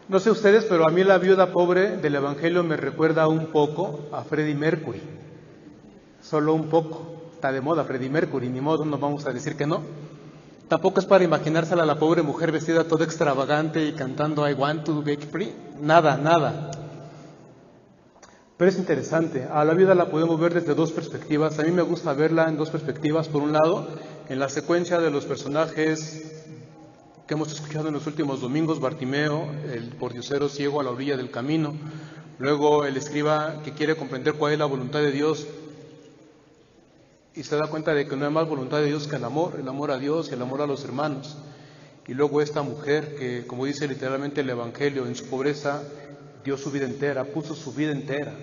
No sé ustedes, pero a mí la viuda pobre del Evangelio me recuerda un poco a Freddie Mercury. Solo un poco. Está de moda Freddie Mercury, ni modo, no vamos a decir que no. Tampoco es para imaginársela a la pobre mujer vestida toda extravagante y cantando I want to be free. Nada, nada. Pero es interesante. A la viuda la podemos ver desde dos perspectivas. A mí me gusta verla en dos perspectivas. Por un lado, en la secuencia de los personajes que hemos escuchado en los últimos domingos: Bartimeo, el pordiosero ciego a la orilla del camino; luego el escriba que quiere comprender cuál es la voluntad de Dios y se da cuenta de que no hay más voluntad de Dios que el amor a Dios y el amor a los hermanos; y luego esta mujer que, como dice literalmente el Evangelio, en su pobreza dio su vida entera, puso su vida entera.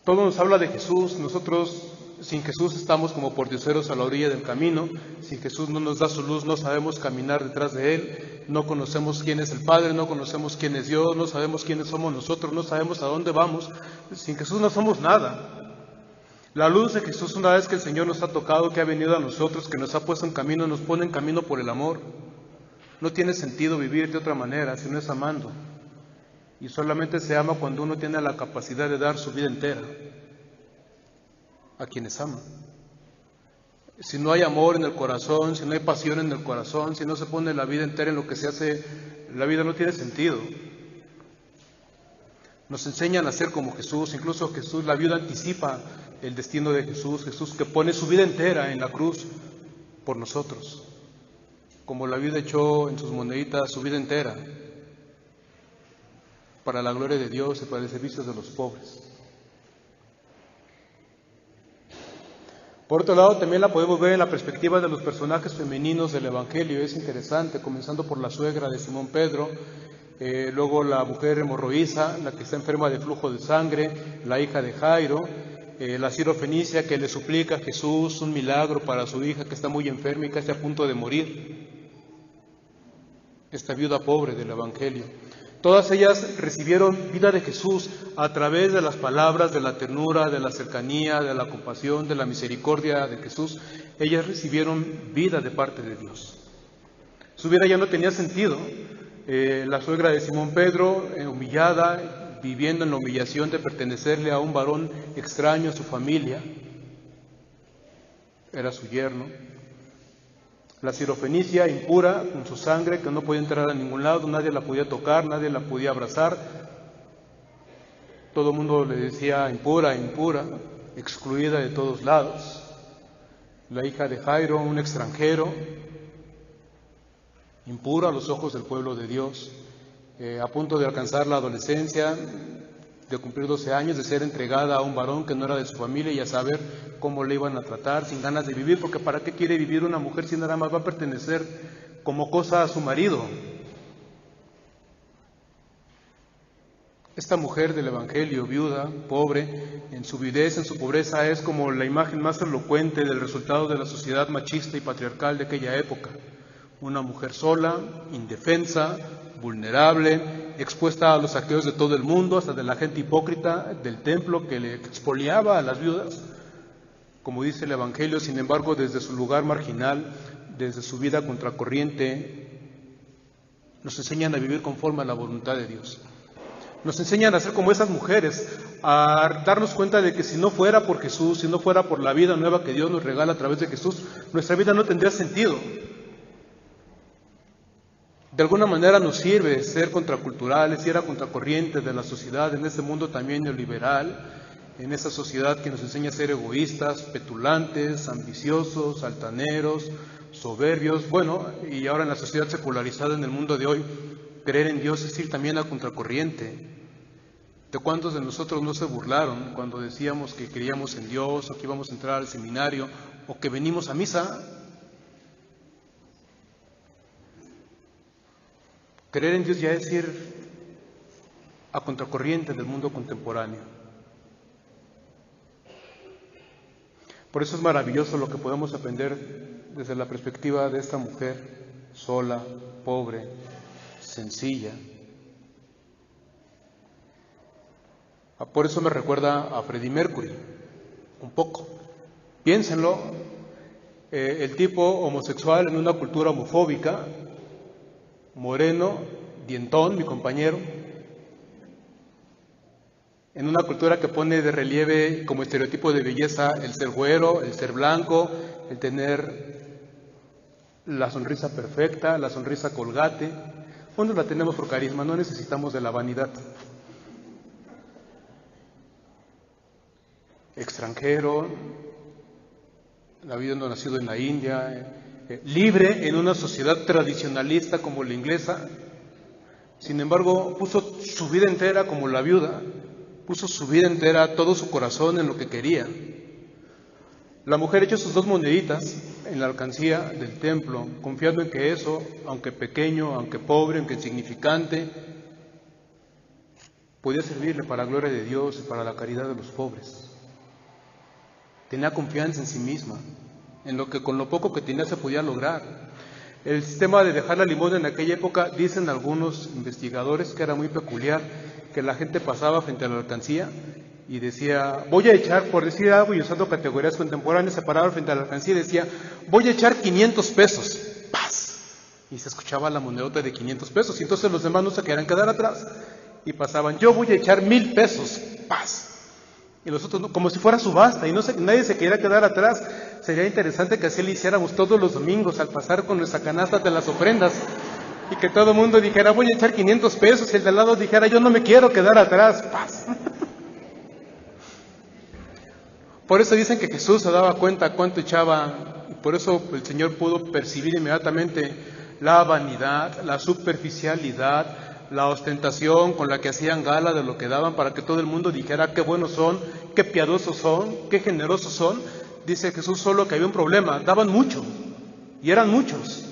Todo nos habla de Jesús. Nosotros sin Jesús estamos como pordioseros a la orilla del camino. Sin Jesús no nos da su luz, no sabemos caminar detrás de Él, no conocemos quién es el Padre, no conocemos quién es Dios, no sabemos quiénes somos nosotros, no sabemos a dónde vamos. Sin Jesús no somos nada. La luz de Jesús, una vez que el Señor nos ha tocado, que ha venido a nosotros, que nos ha puesto en camino, nos pone en camino por el amor. No tiene sentido vivir de otra manera si no es amando. Y solamente se ama cuando uno tiene la capacidad de dar su vida entera a quienes ama. Si no hay amor en el corazón, si no hay pasión en el corazón, si no se pone la vida entera en lo que se hace, la vida no tiene sentido. Nos enseñan a ser como Jesús. Incluso Jesús, la viuda anticipa el destino de Jesús. Jesús que pone su vida entera en la cruz por nosotros. Como la viuda echó en sus moneditas su vida entera para la gloria de Dios y para el servicio de los pobres. Por otro lado, también la podemos ver en la perspectiva de los personajes femeninos del Evangelio. Es interesante, comenzando por la suegra de Simón Pedro, luego la mujer hemorroísa, la que está enferma de flujo de sangre, la hija de Jairo, la sirofenicia que le suplica a Jesús un milagro para su hija que está muy enferma y casi a punto de morir. Esta viuda pobre del Evangelio. Todas ellas recibieron vida de Jesús a través de las palabras, de la ternura, de la cercanía, de la compasión, de la misericordia de Jesús. Ellas recibieron vida de parte de Dios. Su vida ya no tenía sentido. La suegra de Simón Pedro, humillada, viviendo en la humillación de pertenecerle a un varón extraño a su familia, era su yerno. La sirofenicia impura, con su sangre, que no podía entrar a ningún lado, nadie la podía tocar, nadie la podía abrazar. Todo el mundo le decía impura, impura, excluida de todos lados. La hija de Jairo, un extranjero, impura a los ojos del pueblo de Dios, a punto de alcanzar la adolescencia, de cumplir 12 años, de ser entregada a un varón que no era de su familia y a saber cómo le iban a tratar, sin ganas de vivir, porque ¿para qué quiere vivir una mujer si nada más va a pertenecer como cosa a su marido? Esta mujer del Evangelio, viuda, pobre, en su viudez, en su pobreza, es como la imagen más elocuente del resultado de la sociedad machista y patriarcal de aquella época. Una mujer sola, indefensa, vulnerable, expuesta a los saqueos de todo el mundo, hasta de la gente hipócrita del templo que le expoliaba a las viudas. Como dice el Evangelio, sin embargo, desde su lugar marginal, desde su vida contracorriente, nos enseñan a vivir conforme a la voluntad de Dios. Nos enseñan a ser como esas mujeres, a darnos cuenta de que si no fuera por Jesús, si no fuera por la vida nueva que Dios nos regala a través de Jesús, nuestra vida no tendría sentido. De alguna manera nos sirve ser contraculturales, ir a contracorriente de la sociedad en este mundo también neoliberal, en esa sociedad que nos enseña a ser egoístas, petulantes, ambiciosos, altaneros, soberbios. Bueno, y ahora en la sociedad secularizada en el mundo de hoy, creer en Dios es ir también a contracorriente. ¿De cuántos de nosotros no se burlaron cuando decíamos que creíamos en Dios, o que íbamos a entrar al seminario, o que venimos a misa? Creer en Dios ya es ir a contracorriente del mundo contemporáneo. Por eso es maravilloso lo que podemos aprender desde la perspectiva de esta mujer sola, pobre, sencilla. Por eso me recuerda a Freddie Mercury, un poco. Piénsenlo, el tipo homosexual en una cultura homofóbica, moreno, dientón, mi compañero, en una cultura que pone de relieve como estereotipo de belleza el ser güero, el ser blanco, el tener la sonrisa perfecta, la sonrisa colgate. Bueno, la tenemos por carisma, no necesitamos de la vanidad. Extranjero, habiendo nacido en la India, libre en una sociedad tradicionalista como la inglesa. Sin embargo, puso su vida entera como la viuda, puso su vida entera, todo su corazón en lo que quería. La mujer echó sus 2 moneditas en la alcancía del templo, confiando en que eso, aunque pequeño, aunque pobre, aunque insignificante, podía servirle para la gloria de Dios y para la caridad de los pobres. Tenía confianza en sí misma, en lo que con lo poco que tenía se podía lograr. El sistema de dejar la limosna en aquella época, dicen algunos investigadores, que era muy peculiar, que la gente pasaba frente a la alcancía y decía, voy a echar, por decir algo y usando categorías contemporáneas, se paraba frente a la alcancía y decía, voy a echar 500 pesos, ¡paz! Y se escuchaba la monedota de 500 pesos, y entonces los demás no se querían quedar atrás y pasaban, yo voy a echar 1000 pesos, ¡paz! Y los otros, como si fuera subasta, y nadie se quería quedar atrás. Sería interesante que así lo hiciéramos todos los domingos al pasar con nuestra canasta de las ofrendas y que todo el mundo dijera, voy a echar 500 pesos, y el de al lado dijera, yo no me quiero quedar atrás, ¡paz! Por eso dicen que Jesús se daba cuenta cuánto echaba, y por eso el Señor pudo percibir inmediatamente la vanidad, la superficialidad, la ostentación con la que hacían gala de lo que daban para que todo el mundo dijera qué buenos son, qué piadosos son, qué generosos son. Dice Jesús solo que había un problema, daban mucho, y eran muchos,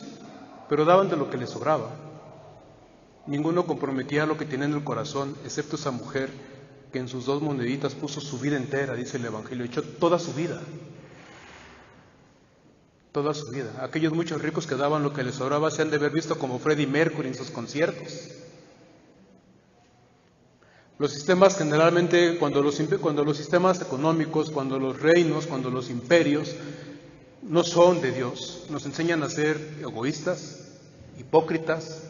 pero daban de lo que les sobraba. Ninguno comprometía lo que tenía en el corazón, excepto esa mujer que en sus 2 moneditas puso su vida entera, dice el Evangelio, echó toda su vida. Toda su vida. Aquellos muchos ricos que daban lo que les sobraba se han de haber visto como Freddie Mercury en sus conciertos. Los sistemas generalmente, cuando los sistemas económicos, cuando los reinos, cuando los imperios no son de Dios, nos enseñan a ser egoístas, hipócritas,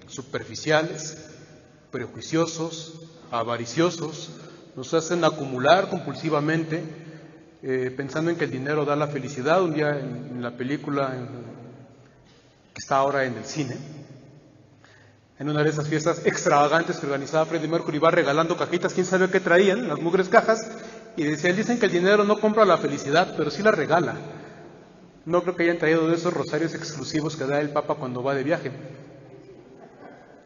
superficiales, prejuiciosos, avariciosos, nos hacen acumular compulsivamente, pensando en que el dinero da la felicidad. Un día en la película que está ahora en el cine, en una de esas fiestas extravagantes que organizaba Freddie Mercury, va regalando cajitas, quién sabe qué traían, las mugres cajas, y dicen que el dinero no compra la felicidad, pero sí la regala. No creo que hayan traído de esos rosarios exclusivos que da el Papa cuando va de viaje.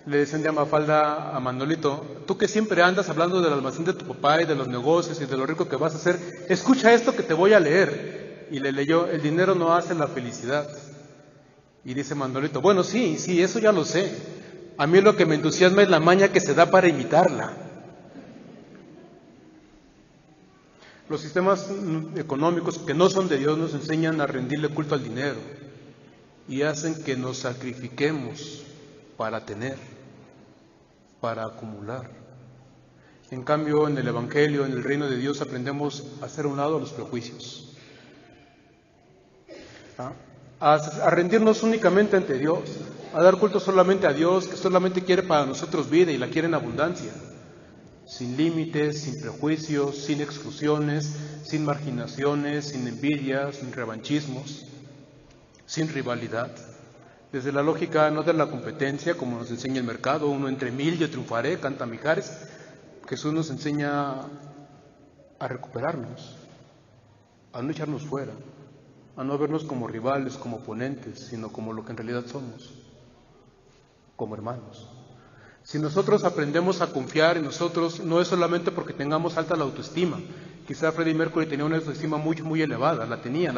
Le decían de Mafalda a Manolito, tú que siempre andas hablando del almacén de tu papá y de los negocios y de lo rico que vas a hacer, escucha esto que te voy a leer. Y le leyó, el dinero no hace la felicidad. Y dice Manolito, bueno, sí, eso ya lo sé. A mí lo que me entusiasma es la maña que se da para imitarla. Los sistemas económicos que no son de Dios nos enseñan a rendirle culto al dinero y hacen que nos sacrifiquemos para tener, para acumular. En cambio, en el Evangelio, en el reino de Dios, aprendemos a hacer a un lado los prejuicios, a rendirnos únicamente ante Dios, a dar culto solamente a Dios, que solamente quiere para nosotros vida y la quiere en abundancia, sin límites, sin prejuicios, sin exclusiones, sin marginaciones, sin envidias, sin revanchismos, sin rivalidad. Desde la lógica no de la competencia, como nos enseña el mercado, uno entre 1000 yo triunfaré, canta Mijares, Jesús nos enseña a recuperarnos, a no echarnos fuera, a no vernos como rivales, como oponentes, sino como lo que en realidad somos, como hermanos. Si nosotros aprendemos a confiar en nosotros, no es solamente porque tengamos alta la autoestima. Quizá Freddie Mercury tenía una autoestima muy elevada, la tenía.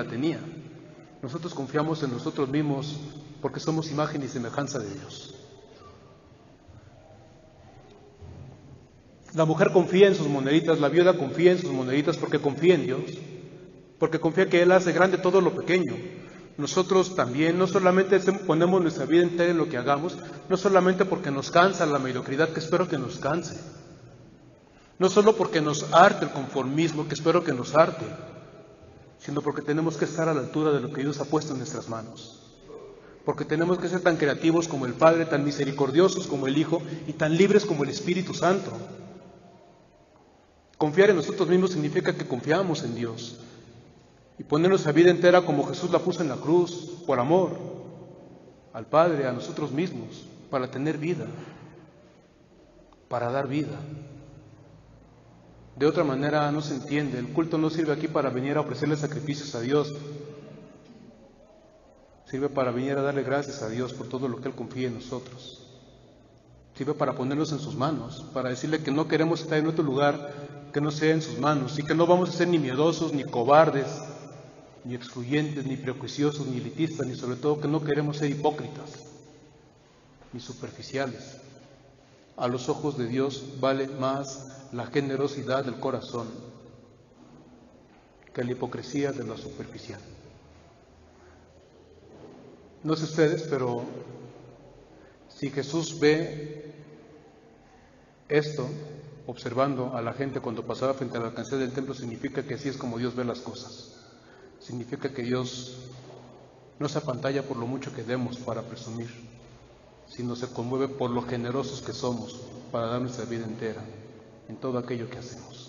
Nosotros confiamos en nosotros mismos porque somos imagen y semejanza de Dios. La mujer confía en sus moneditas, la viuda confía en sus moneditas porque confía en Dios, porque confía que Él hace grande todo lo pequeño. Nosotros también, no solamente ponemos nuestra vida entera en lo que hagamos, no solamente porque nos cansa la mediocridad, que espero que nos canse, no solo porque nos harte el conformismo, que espero que nos harte, sino porque tenemos que estar a la altura de lo que Dios ha puesto en nuestras manos. porque tenemos que ser tan creativos como el Padre, tan misericordiosos como el Hijo y tan libres como el Espíritu Santo. Confiar en nosotros mismos significa que confiamos en Dios y poner nuestra vida entera como Jesús la puso en la cruz, por amor al Padre, a nosotros mismos, para tener vida, para dar vida. De otra manera no se entiende. El culto no sirve aquí para venir a ofrecerle sacrificios a Dios. Sirve para venir a darle gracias a Dios por todo lo que Él confía en nosotros. Sirve para ponernos en sus manos, para decirle que no queremos estar en otro lugar que no sea en sus manos y que no vamos a ser ni miedosos, ni cobardes, ni excluyentes, ni prejuiciosos, ni elitistas, ni sobre todo que no queremos ser hipócritas, ni superficiales. A los ojos de Dios vale más la generosidad del corazón que la hipocresía de lo superficial. No sé ustedes, pero si Jesús ve esto, observando a la gente cuando pasaba frente a la alcancía del templo, significa que así es como Dios ve las cosas. Significa que Dios no se apantalla por lo mucho que demos para presumir, sino se conmueve por lo generosos que somos para dar nuestra vida entera en todo aquello que hacemos.